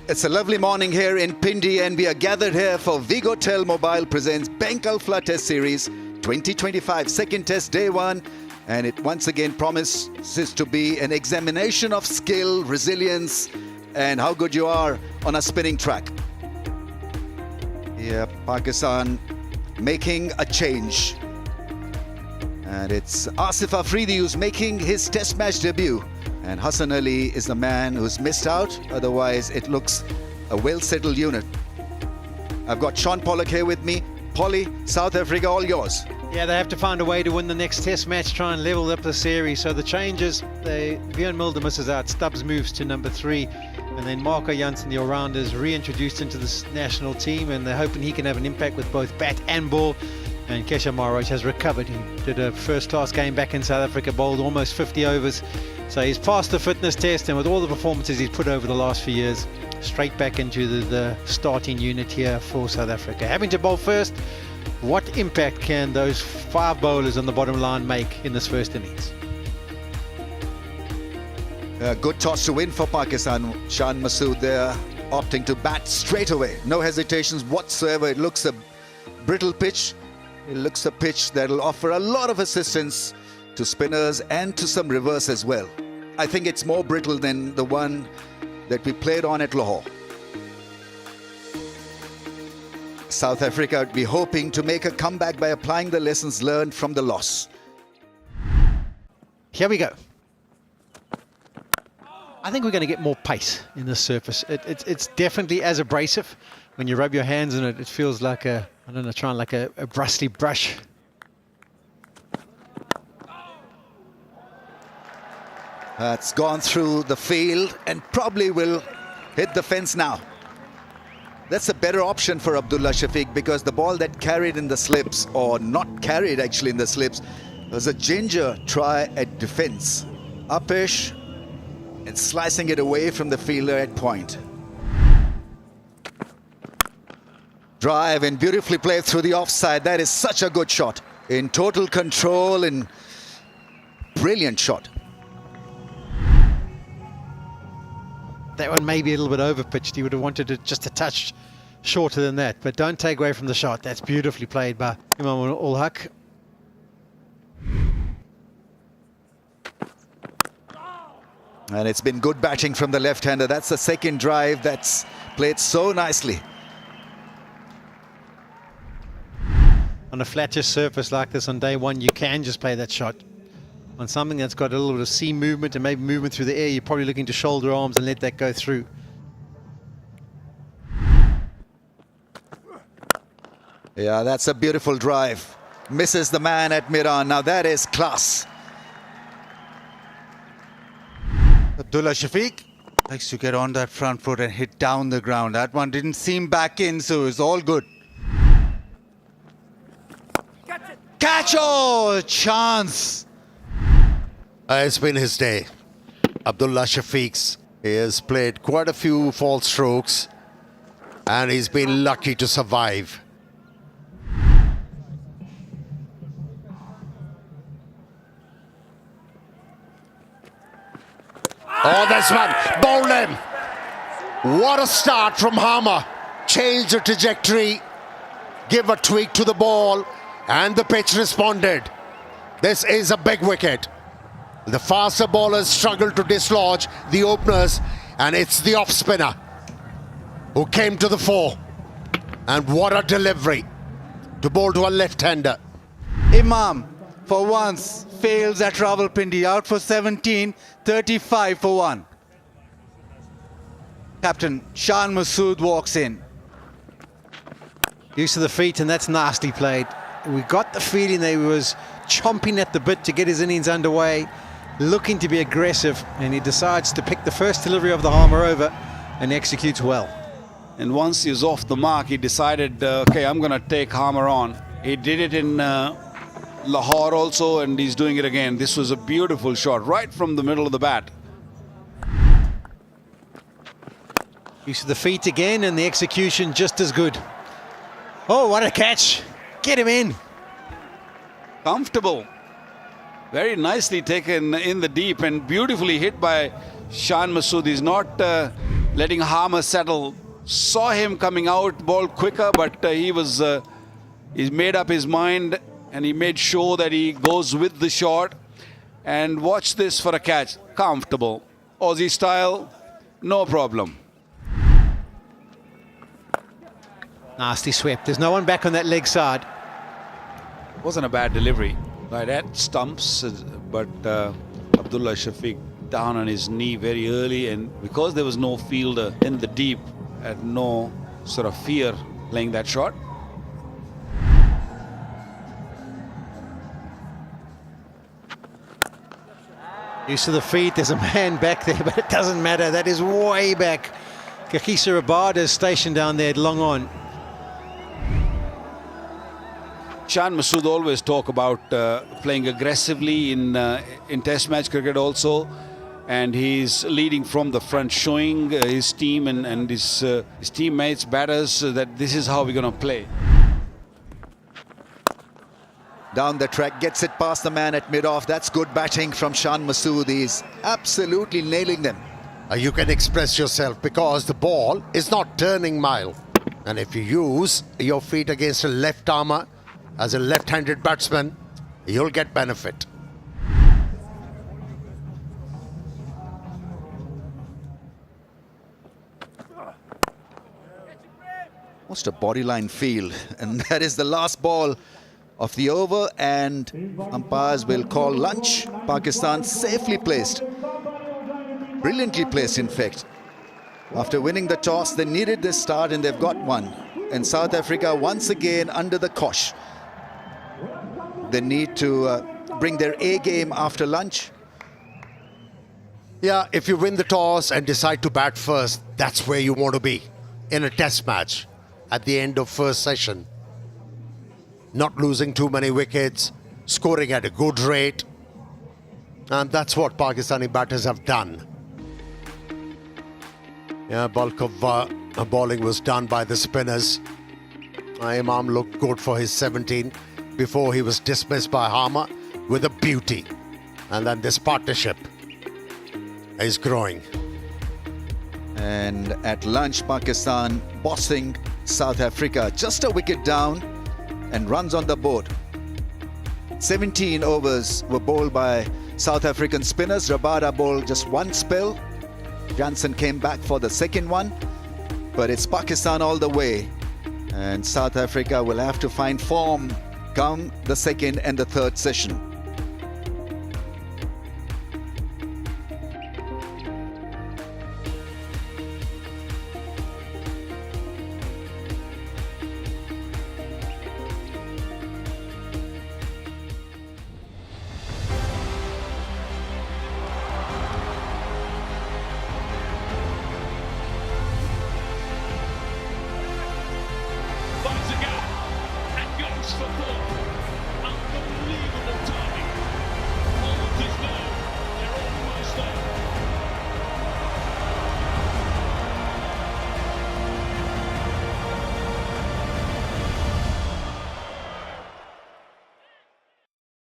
It's a lovely morning here in Pindi, and we are gathered here for Vigotel Mobile presents Bank Alpha Test Series 2025, second test, day one. And it once again promises to be an examination of skill, resilience, and how good you are on a spinning track. Yeah, Pakistan making a change. And it's Asif Afridi who's making his test match debut. And Hassan Ali is the man who's missed out. Otherwise, it looks a well-settled unit. I've got Sean Pollock here with me. Polly, South Africa, all yours. Yeah, they have to find a way to win the next test match, try and level up the series. So the changes, Björn Mulder misses out, Stubbs moves to number 3, and then Marco Janssen, the all-rounder, is reintroduced into the national team, and they're hoping he can have an impact with both bat and ball. And Kesha Maharaj has recovered. He did a first-class game back in South Africa, bowled almost 50 overs. So he's passed the fitness test, and with all the performances he's put over the last few years, straight back into the starting unit here for South Africa. Having to bowl first, what impact can those 5 bowlers on the bottom line make in this first innings? Good toss to win for Pakistan. Shan Masood there opting to bat straight away. No hesitations whatsoever. It looks a brittle pitch. It looks a pitch that'll offer a lot of assistance to spinners and to some reverse as well. I think it's more brittle than the one that we played on at Lahore. South Africa would be hoping to make a comeback by applying the lessons learned from the loss. Here we go. I think we're going to get more pace in this surface. It's definitely as abrasive. When you rub your hands in it, it feels like a bristly brush. That's gone through the field and probably will hit the fence now. That's a better option for Abdullah Shafiq, because the ball that carried in the slips, or not carried actually in the slips, was a ginger try at defense. Upish and slicing it away from the fielder at point. Drive and beautifully played through the offside. That is such a good shot. In total control and brilliant shot. That one may be a little bit over-pitched. He would have wanted it just a touch shorter than that. But don't take away from the shot. That's beautifully played by Imam Ul Haq. And it's been good batting from the left-hander. That's the second drive that's played so nicely. On a flatter surface like this on day one, you can just play that shot. On something that's got a little bit of seam movement and maybe movement through the air, you're probably looking to shoulder arms and let that go through. Yeah, that's a beautiful drive. Misses the man at mid-on. Now that is class. Abdullah Shafiq likes to get on that front foot and hit down the ground. That one didn't seam back in, so it's all good. Catch! Oh, chance! It's been his day. Abdullah Shafiq's. He has played quite a few false strokes, and he's been lucky to survive. Oh, that's one. Bowled him. What a start from Harmer. Change the trajectory. Give a tweak to the ball. And the pitch responded. This is a big wicket. The faster bowlers struggle to dislodge the openers, and it's the off-spinner who came to the fore. And what a delivery to bowl to a left-hander. Imam, for once, fails at Rawalpindi, out for 17, 35 for 1. Captain Shan Masood walks in. Use of the feet, and that's nicely played. We got the feeling that he was chomping at the bit to get his innings underway, looking to be aggressive, and he decides to pick the first delivery of the Harmer over and executes well. And once he was off the mark, he decided, okay, I'm going to take Harmer on. He did it in Lahore also, and he's doing it again. This was a beautiful shot right from the middle of the bat. Use of the feet again, and the execution just as good. Oh, what a catch. Get him in. Comfortable. Very nicely taken in the deep and beautifully hit by Shan Masood. He's not letting Harmer settle. Saw him coming out, ball quicker, but he's made up his mind and he made sure that he goes with the shot. And watch this for a catch. Comfortable. Aussie style, no problem. Nasty sweep. There's no one back on that leg side. Wasn't a bad delivery. Right at stumps, but Abdullah Shafiq down on his knee very early, and because there was no fielder in the deep, had no sort of fear playing that shot. Use of the feet. There's a man back there, but it doesn't matter. That is way back. Kakisa Rabada is stationed down there long on. Shan Masood always talk about playing aggressively in Test match cricket also, and he's leading from the front, showing his team and his teammates, batters, that this is how we're going to play. Down the track, gets it past the man at mid-off. That's good batting from Shan Masood. He's absolutely nailing them. You can express yourself because the ball is not turning mile. And if you use your feet against a left armour as a left-handed batsman, you'll get benefit. Almost a bodyline field, and that is the last ball of the over, and umpires will call lunch. Pakistan safely placed, brilliantly placed in fact. After winning the toss, they needed this start and they've got one. And South Africa once again under the cosh. They need to bring their A game after lunch. Yeah, if you win the toss and decide to bat first, that's where you want to be in a test match at the end of first session. Not losing too many wickets, scoring at a good rate. And that's what Pakistani batters have done. Yeah, bulk of bowling was done by the spinners. Imam looked good for his 17 before he was dismissed by Harmer with a beauty. And then this partnership is growing. And at lunch, Pakistan bossing South Africa, just a wicket down and runs on the board. 17 overs were bowled by South African spinners. Rabada bowled just one spell. Jansen came back for the second one, but it's Pakistan all the way, and South Africa will have to find form come the second and the third session.